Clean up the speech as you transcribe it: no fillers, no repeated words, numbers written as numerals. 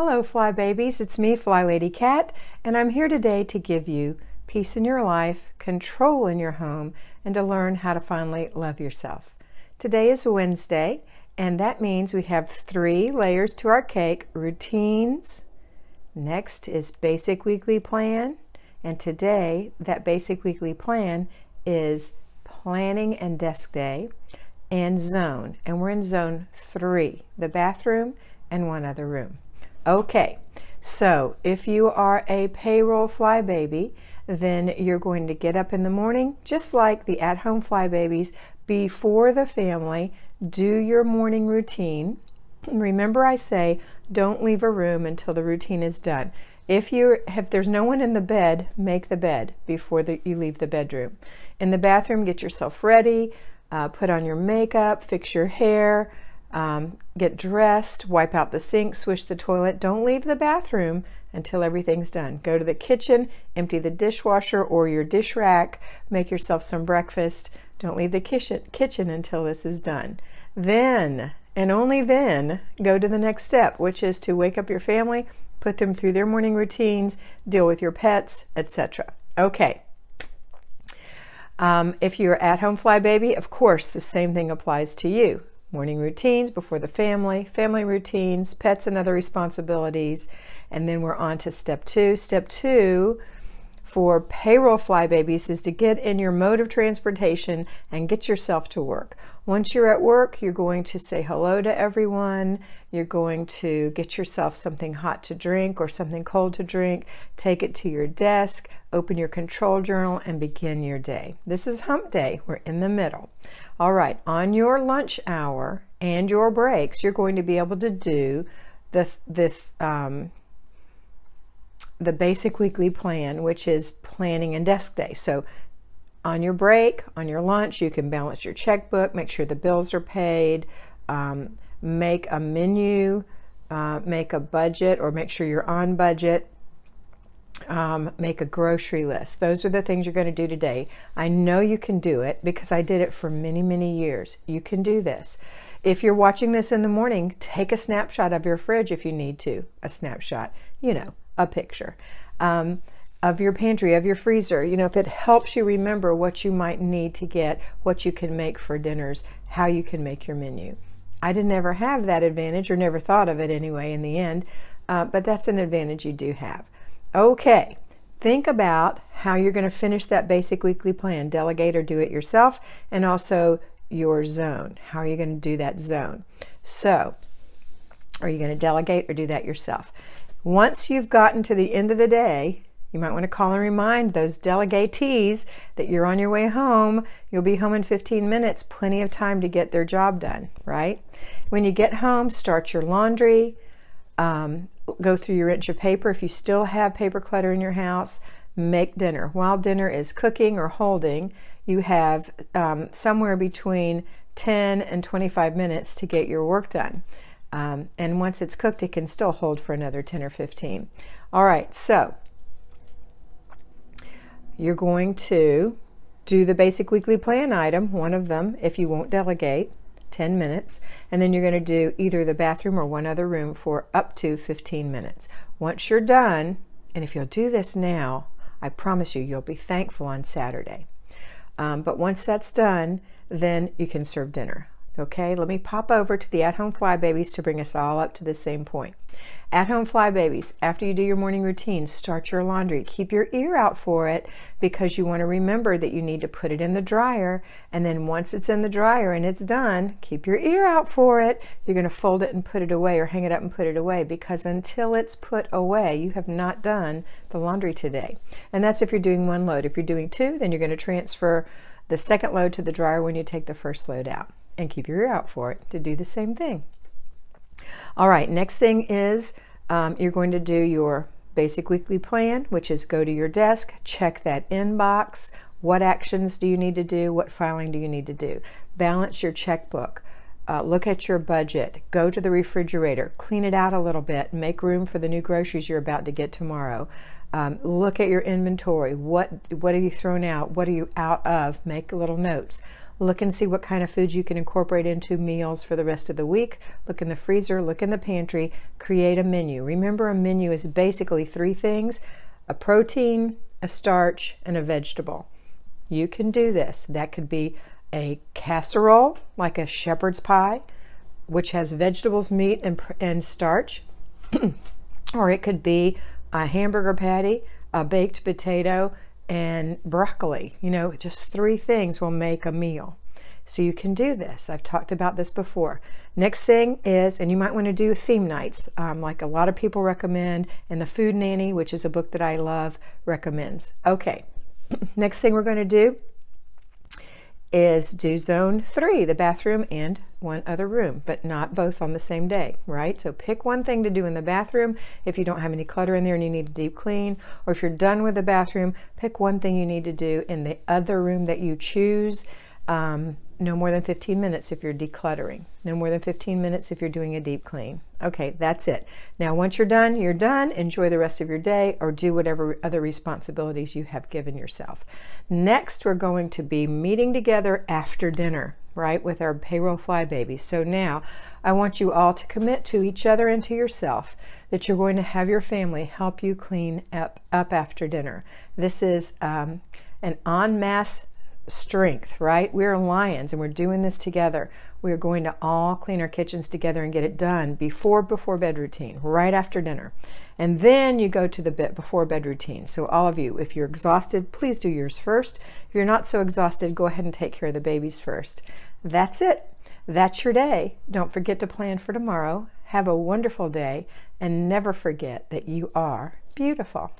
Hello Fly Babies, it's me FlyLady Kat, and I'm here today to give you peace in your life, control in your home, and to learn how to finally love yourself. Today is Wednesday, and that means we have 3 layers to our cake: routines, next is basic weekly plan, and today that basic weekly plan is planning and desk day and zone, and we're in zone 3, the bathroom and 1 other room. Okay, so if you are a payroll fly baby, then you're going to get up in the morning, just like the at-home fly babies, before the family, do your morning routine. Remember, I say don't leave a room until the routine is done. If there's no one in the bed, make the bed before you leave the bedroom. In the bathroom, get yourself ready, put on your makeup, fix your hair, get dressed, wipe out the sink, swish the toilet. Don't leave the bathroom until everything's done. Go to the kitchen, empty the dishwasher or your dish rack, make yourself some breakfast. Don't leave the kitchen until this is done. Then, and only then, go to the next step, which is to wake up your family, put them through their morning routines, deal with your pets, etc. Okay. If you're at-home fly baby, of course, the same thing applies to you. Morning routines before the family, family routines, pets and other responsibilities, and then we're on to step 2. Step 2 for payroll fly babies is to get in your mode of transportation and get yourself to work. Once you're at work, you're going to say hello to everyone. You're going to get yourself something hot to drink or something cold to drink, take it to your desk, open your control journal, and begin your day. This is hump day. We're in the middle. All right, on your lunch hour and your breaks, you're going to be able to do the basic weekly plan, which is planning and desk day. So on your break, on your lunch, you can balance your checkbook, make sure the bills are paid, make a menu, make a budget, or make sure you're on budget, make a grocery list. Those are the things you're going to do today. I know you can do it because I did it for many, many years. You can do this. If you're watching this in the morning, take a snapshot of your fridge if you need to. A snapshot, you know, a picture of your pantry, of your freezer. You know, if it helps you remember what you might need to get, what you can make for dinners, how you can make your menu. I didn't ever have that advantage, or never thought of it anyway in the end, but that's an advantage you do have. Okay, think about how you're going to finish that basic weekly plan. Delegate or do it yourself, and also your zone. How are you going to do that zone? So, are you going to delegate or do that yourself? Once you've gotten to the end of the day, you might want to call and remind those delegatees that you're on your way home. You'll be home in 15 minutes, plenty of time to get their job done, right? When you get home, start your laundry, go through your inch of paper. If you still have paper clutter in your house, make dinner. While dinner is cooking or holding, you have somewhere between 10 and 25 minutes to get your work done. And once it's cooked, it can still hold for another 10 or 15. All right, so you're going to do the basic weekly plan item, one of them, if you won't delegate, 10 minutes, and then you're going to do either the bathroom or 1 other room for up to 15 minutes. Once you're done, and if you'll do this now, I promise you, you'll be thankful on Saturday. But once that's done, then you can serve dinner. Okay, let me pop over to the at-home fly babies to bring us all up to the same point. At-home fly babies, after you do your morning routine, start your laundry. Keep your ear out for it, because you want to remember that you need to put it in the dryer, and then once it's in the dryer and it's done, keep your ear out for it. You're going to fold it and put it away, or hang it up and put it away, because until it's put away, you have not done the laundry today. And that's if you're doing 1 load. If you're doing 2, then you're going to transfer the second load to the dryer when you take the first load out. And keep your ear out for it to do the same thing. All right, next thing is you're going to do your basic weekly plan, which is go to your desk, check that inbox. What actions do you need to do? What filing do you need to do? Balance your checkbook. Look at your budget. Go to the refrigerator. Clean it out a little bit. Make room for the new groceries you're about to get tomorrow. Look at your inventory. What have you thrown out? What are you out of? Make little notes. Look and see what kind of foods you can incorporate into meals for the rest of the week. Look in the freezer, look in the pantry, create a menu. Remember, a menu is basically 3 things: a protein, a starch, and a vegetable. You can do this. That could be a casserole, like a shepherd's pie, which has vegetables, meat, and starch. Or it could be a hamburger patty, a baked potato, and broccoli. You know, just 3 things will make a meal. So you can do this. I've talked about this before. Next thing is, and you might want to do theme nights, like a lot of people recommend, and the Food Nanny, which is a book that I love, recommends. Okay, next thing we're going to do is do zone 3, the bathroom and 1 other room, but not both on the same day, right? So pick one thing to do in the bathroom if you don't have any clutter in there and you need to deep clean, or if you're done with the bathroom, pick one thing you need to do in the other room that you choose. No more than 15 minutes if you're decluttering. No more than 15 minutes if you're doing a deep clean. Okay, that's it. Now, once you're done, you're done. Enjoy the rest of your day, or do whatever other responsibilities you have given yourself. Next, we're going to be meeting together after dinner, right, with our payroll fly babies. So now I want you all to commit to each other and to yourself that you're going to have your family help you clean up after dinner. This is an en masse strength, right? We're lions and we're doing this together. We're going to all clean our kitchens together and get it done before bed routine, right after dinner. And then you go to the before bed routine. So all of you, if you're exhausted, please do yours first. If you're not so exhausted, go ahead and take care of the babies first. That's it. That's your day. Don't forget to plan for tomorrow. Have a wonderful day, and never forget that you are beautiful.